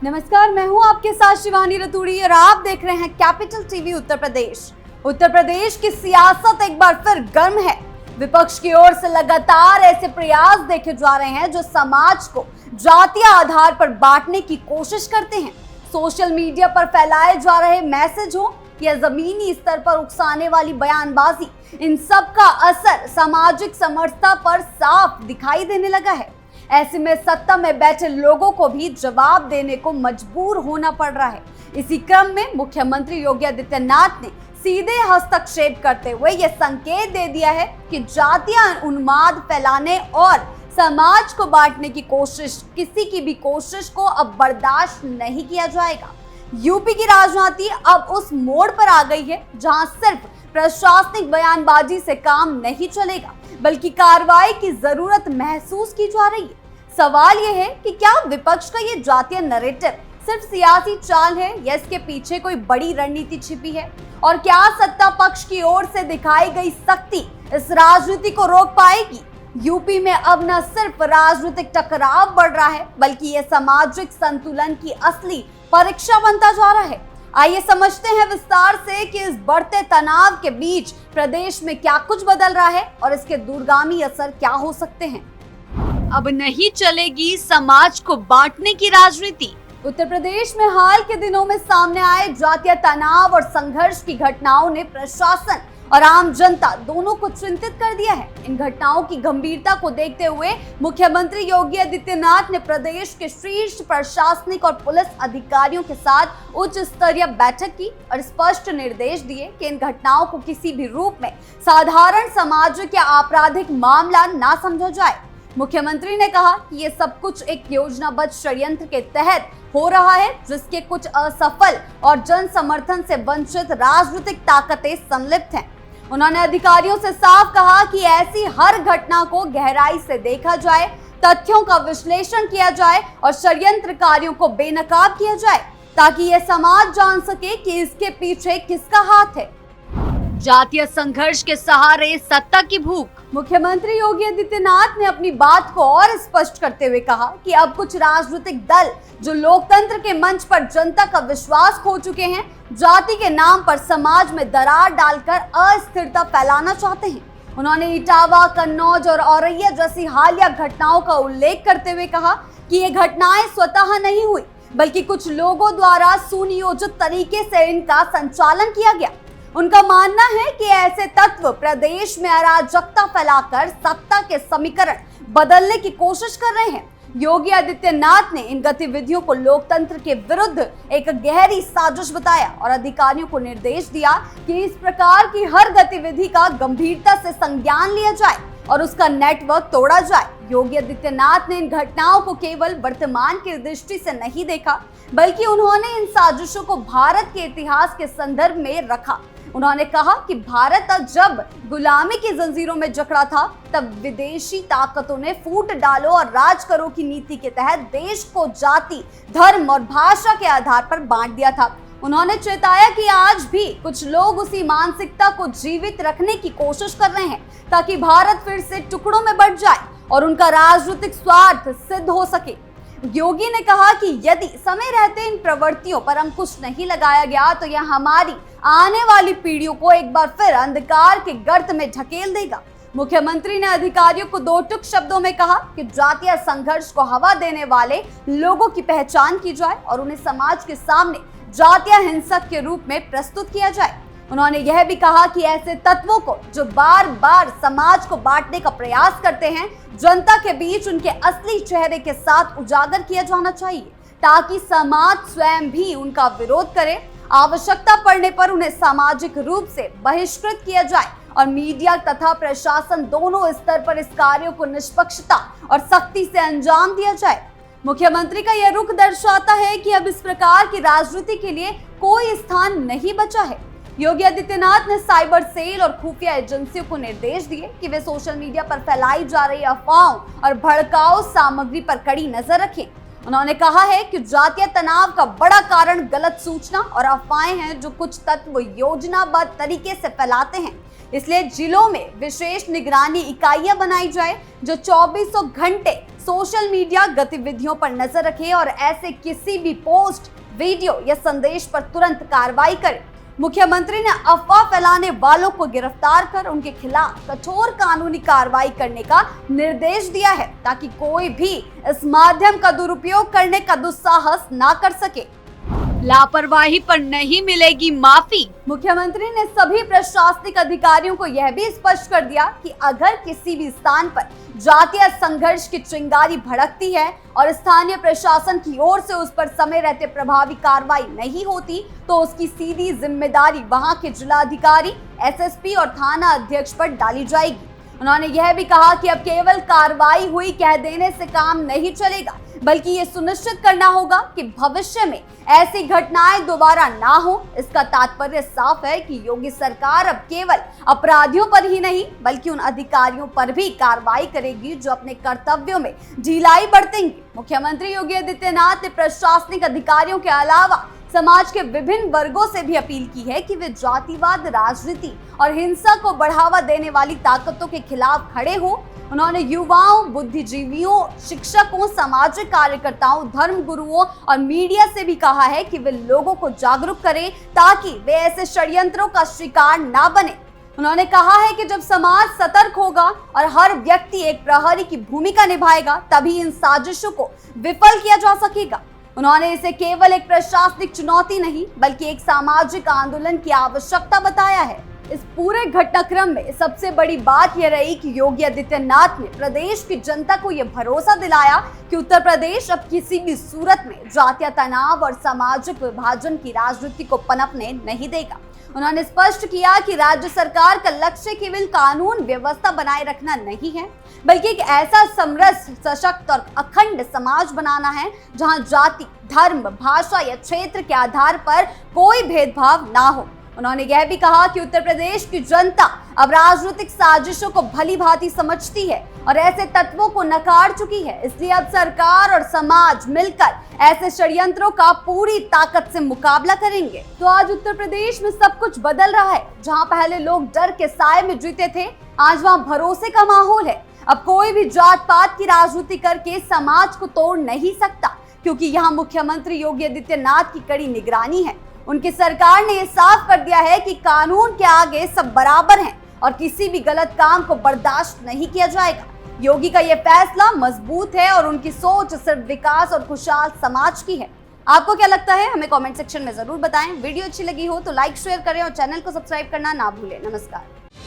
नमस्कार, मैं हूं आपके साथ शिवानी रतूड़ी और आप देख रहे हैं कैपिटल टीवी उत्तर प्रदेश। उत्तर प्रदेश की सियासत एक बार फिर गर्म है। विपक्ष की ओर से लगातार ऐसे प्रयास देखे जा रहे हैं जो समाज को जातीय आधार पर बांटने की कोशिश करते हैं। सोशल मीडिया पर फैलाए जा रहे मैसेज हो या जमीनी स्तर पर उकसाने वाली बयानबाजी, इन सब का असर सामाजिक समरसता पर साफ दिखाई देने लगा है। ऐसे में सत्ता में बैठे लोगों को भी जवाब देने को मजबूर होना पड़ रहा है। इसी क्रम में मुख्यमंत्री योगी आदित्यनाथ ने सीधे हस्तक्षेप करते हुए यह संकेत दे दिया है कि जातीय उन्माद फैलाने और समाज को बांटने की कोशिश, किसी की भी कोशिश को अब बर्दाश्त नहीं किया जाएगा। यूपी की राजनीति अब उस मोड़ पर आ गई है जहां सिर्फ प्रशासनिक बयानबाजी से काम नहीं चलेगा, बल्कि कार्रवाई की जरूरत महसूस की जा रही है। सवाल यह है कि क्या विपक्ष का ये जातीय नैरेटिव सिर्फ सियासी चाल है या इसके पीछे कोई बड़ी रणनीति छिपी है, और क्या सत्ता पक्ष की ओर से दिखाई गई सख्ती इस राजनीति को रोक पाएगी। यूपी में अब न सिर्फ राजनीतिक टकराव बढ़ रहा है, बल्कि ये सामाजिक संतुलन की असली परीक्षा बनता जा रहा है। आइए समझते हैं विस्तार से कि इस बढ़ते तनाव के बीच प्रदेश में क्या कुछ बदल रहा है और इसके दूरगामी असर क्या हो सकते हैं। अब नहीं चलेगी समाज को बांटने की राजनीति। उत्तर प्रदेश में हाल के दिनों में सामने आए जातीय तनाव और संघर्ष की घटनाओं ने प्रशासन और आम जनता दोनों को चिंतित कर दिया है। इन घटनाओं की गंभीरता को देखते हुए मुख्यमंत्री योगी आदित्यनाथ ने प्रदेश के शीर्ष प्रशासनिक और पुलिस अधिकारियों के साथ उच्च स्तरीय बैठक की और स्पष्ट निर्देश दिए कि इन घटनाओं को किसी भी रूप में साधारण सामाजिक या आपराधिक मामला ना समझा जाए। मुख्यमंत्री ने कहा कि ये सब कुछ एक योजनाबद्ध षड्यंत्र के तहत हो रहा है, जिसके कुछ असफल और जन समर्थन से वंचित राजनीतिक ताकतें संलिप्त हैं। उन्होंने अधिकारियों से साफ कहा कि ऐसी हर घटना को गहराई से देखा जाए, तथ्यों का विश्लेषण किया जाए और षड्यंत्रकारियों को बेनकाब किया जाए, ताकि यह समाज जान सके कि इसके पीछे किसका हाथ है। जातीय संघर्ष के सहारे सत्ता की भूख। मुख्यमंत्री योगी आदित्यनाथ ने अपनी बात को और स्पष्ट करते हुए कहा कि अब कुछ राजनीतिक दल जो लोकतंत्र के मंच पर जनता का विश्वास खो चुके हैं, जाति के नाम पर समाज में दरार डालकर अस्थिरता फैलाना चाहते हैं। उन्होंने इटावा, कन्नौज और औरैया जैसी हालिया घटनाओं का उल्लेख करते हुए कहा कि ये घटनाएं स्वतः नहीं हुई, बल्कि कुछ लोगों द्वारा सुनियोजित तरीके से इनका संचालन किया गया। उनका मानना है कि ऐसे तत्व प्रदेश में अराजकता फैलाकर सत्ता के समीकरण बदलने की कोशिश कर रहे हैं। योगी आदित्यनाथ ने इन गतिविधियों को लोकतंत्र के विरुद्ध एक गहरी साजिश बताया और अधिकारियों को निर्देश दिया कि इस प्रकार की हर गतिविधि का गंभीरता से संज्ञान लिया जाए और उसका नेटवर्क तोड़ा जाए। योगी आदित्यनाथ ने इन घटनाओं को केवल वर्तमान की दृष्टि से नहीं देखा, बल्कि उन्होंने इन साजिशों को भारत के इतिहास के संदर्भ में रखा। उन्होंने कहा कि भारत जब गुलामी की जंजीरों में जकड़ा था, तब विदेशी ताकतों ने फूट डालो और राज करो की नीति के तहत देश को जाति, धर्म और भाषा के आधार पर बांट दिया था। उन्होंने चेताया कि आज भी कुछ लोग उसी मानसिकता को जीवित रखने की कोशिश कर रहे हैं, ताकि भारत फिर से टुकड़ों में बंट जाए और उनका राजनीतिक स्वार्थ सिद्ध हो सके। योगी ने कहा कि यदि समय रहते इन प्रवृत्तियों पर अंकुश नहीं लगाया गया, तो यह हमारी आने वाली पीढ़ियों को एक बार फिर अंधकार के गर्त में ढकेल देगा। मुख्यमंत्री ने अधिकारियों को दो टुक शब्दों में कहा कि जातीय संघर्ष को हवा देने वाले लोगों की पहचान की जाए और उन्हें समाज के सामने जातीय हिंसक के रूप में प्रस्तुत किया जाए। उन्होंने यह भी कहा कि ऐसे तत्वों को जो बार बार समाज को बांटने का प्रयास करते हैं, जनता के बीच उनके असली चेहरे के साथ उजागर किया जाना चाहिए, ताकि समाज स्वयं भी उनका विरोध करे। आवश्यकता पड़ने पर उन्हें सामाजिक रूप से बहिष्कृत किया जाए और मीडिया तथा प्रशासन दोनों स्तर पर इस कार्य को निष्पक्षता और सख्ती से अंजाम दिया जाए। मुख्यमंत्री का यह रुख दर्शाता है कि अब इस प्रकार की राजनीति के लिए कोई स्थान नहीं बचा है। योगी आदित्यनाथ ने साइबर सेल और खुफिया एजेंसियों को निर्देश दिए कि वे सोशल मीडिया पर फैलाई जा रही अफवाहों और भड़काऊ सामग्री पर कड़ी नजर रखें। उन्होंने कहा है कि जातीय तनाव का बड़ा कारण गलत सूचना और अफवाहें हैं जो कुछ तत्व योजनाबद्ध तरीके से फैलाते हैं। इसलिए जिलों में विशेष निगरानी इकाइयां बनाई जाए जो 24 घंटे सोशल मीडिया गतिविधियों पर नजर रखे और ऐसे किसी भी पोस्ट, वीडियो या संदेश पर तुरंत कार्रवाई करे। मुख्यमंत्री ने अफवाह फैलाने वालों को गिरफ्तार कर उनके खिलाफ कठोर कानूनी कार्रवाई करने का निर्देश दिया है, ताकि कोई भी इस माध्यम का दुरुपयोग करने का दुस्साहस ना कर सके। लापरवाही पर नहीं मिलेगी माफी। मुख्यमंत्री ने सभी प्रशासनिक अधिकारियों को यह भी स्पष्ट कर दिया कि अगर किसी भी स्थान पर जातीय संघर्ष की चिंगारी भड़कती है और स्थानीय प्रशासन की ओर से उस पर समय रहते प्रभावी कार्रवाई नहीं होती, तो उसकी सीधी जिम्मेदारी वहां के जिलाधिकारी, एसएसपी और थाना अध्यक्ष पर डाली जाएगी। उन्होंने यह भी कहा कि अब केवल कार्रवाई हुई कह देने से काम नहीं चलेगा, बल्कि ये सुनिश्चित करना होगा कि भविष्य में ऐसी घटनाएं दोबारा ना हो। इसका तात्पर्य साफ है कि योगी सरकार अब केवल अपराधियों पर ही नहीं, बल्कि उन अधिकारियों पर भी कार्रवाई करेगी जो अपने कर्तव्यों में ढिलाई बरतेंगे। मुख्यमंत्री योगी आदित्यनाथ ने प्रशासनिक अधिकारियों के अलावा समाज के विभिन्न वर्गों से भी अपील की है कि वे जातिवाद, राजनीति और हिंसा को बढ़ावा देने वाली ताकतों के खिलाफ खड़े हों। उन्होंने युवाओं, बुद्धिजीवियों, शिक्षकों, सामाजिक कार्यकर्ताओं, धर्म गुरुओं और मीडिया से भी कहा है कि वे लोगों को जागरूक करें ताकि वे ऐसे षड्यंत्रों का शिकार ना बने। उन्होंने कहा है कि जब समाज सतर्क होगा और हर व्यक्ति एक प्रहरी की भूमिका निभाएगा, तभी इन साजिशों को विफल किया जा सकेगा। उन्होंने इसे केवल एक प्रशासनिक चुनौती नहीं, बल्कि एक सामाजिक आंदोलन की आवश्यकता बताया है। इस पूरे घटनाक्रम में सबसे बड़ी बात यह रही कि योगी आदित्यनाथ ने प्रदेश की जनता को यह भरोसा दिलाया कि उत्तर प्रदेश अब किसी भी सूरत में जातीय तनाव और सामाजिक विभाजन की राजनीति को पनपने नहीं देगा। उन्होंने स्पष्ट किया कि राज्य सरकार का लक्ष्य केवल कानून व्यवस्था बनाए रखना नहीं है, बल्कि एक ऐसा समरस, सशक्त और अखंड समाज बनाना है जहां जाति, धर्म, भाषा या क्षेत्र के आधार पर कोई भेदभाव ना हो। उन्होंने यह भी कहा कि उत्तर प्रदेश की जनता अब राजनीतिक साजिशों को भली भांति समझती है और ऐसे तत्वों को नकार चुकी है। इसलिए अब सरकार और समाज मिलकर ऐसे षड्यंत्रों का पूरी ताकत से मुकाबला करेंगे। तो आज उत्तर प्रदेश में सब कुछ बदल रहा है। जहां पहले लोग डर के साए में जीते थे, आज वहां भरोसे का माहौल है। अब कोई भी जात पात की राजनीति करके समाज को तोड़ नहीं सकता, क्योंकि यहाँ मुख्यमंत्री योगी आदित्यनाथ की कड़ी निगरानी है। उनकी सरकार ने यह साफ कर दिया है कि कानून के आगे सब बराबर हैं और किसी भी गलत काम को बर्दाश्त नहीं किया जाएगा। योगी का यह फैसला मजबूत है और उनकी सोच सिर्फ विकास और खुशहाल समाज की है। आपको क्या लगता है, हमें कमेंट सेक्शन में जरूर बताएं। वीडियो अच्छी लगी हो तो लाइक, शेयर करें और चैनल को सब्सक्राइब करना ना भूलें। नमस्कार।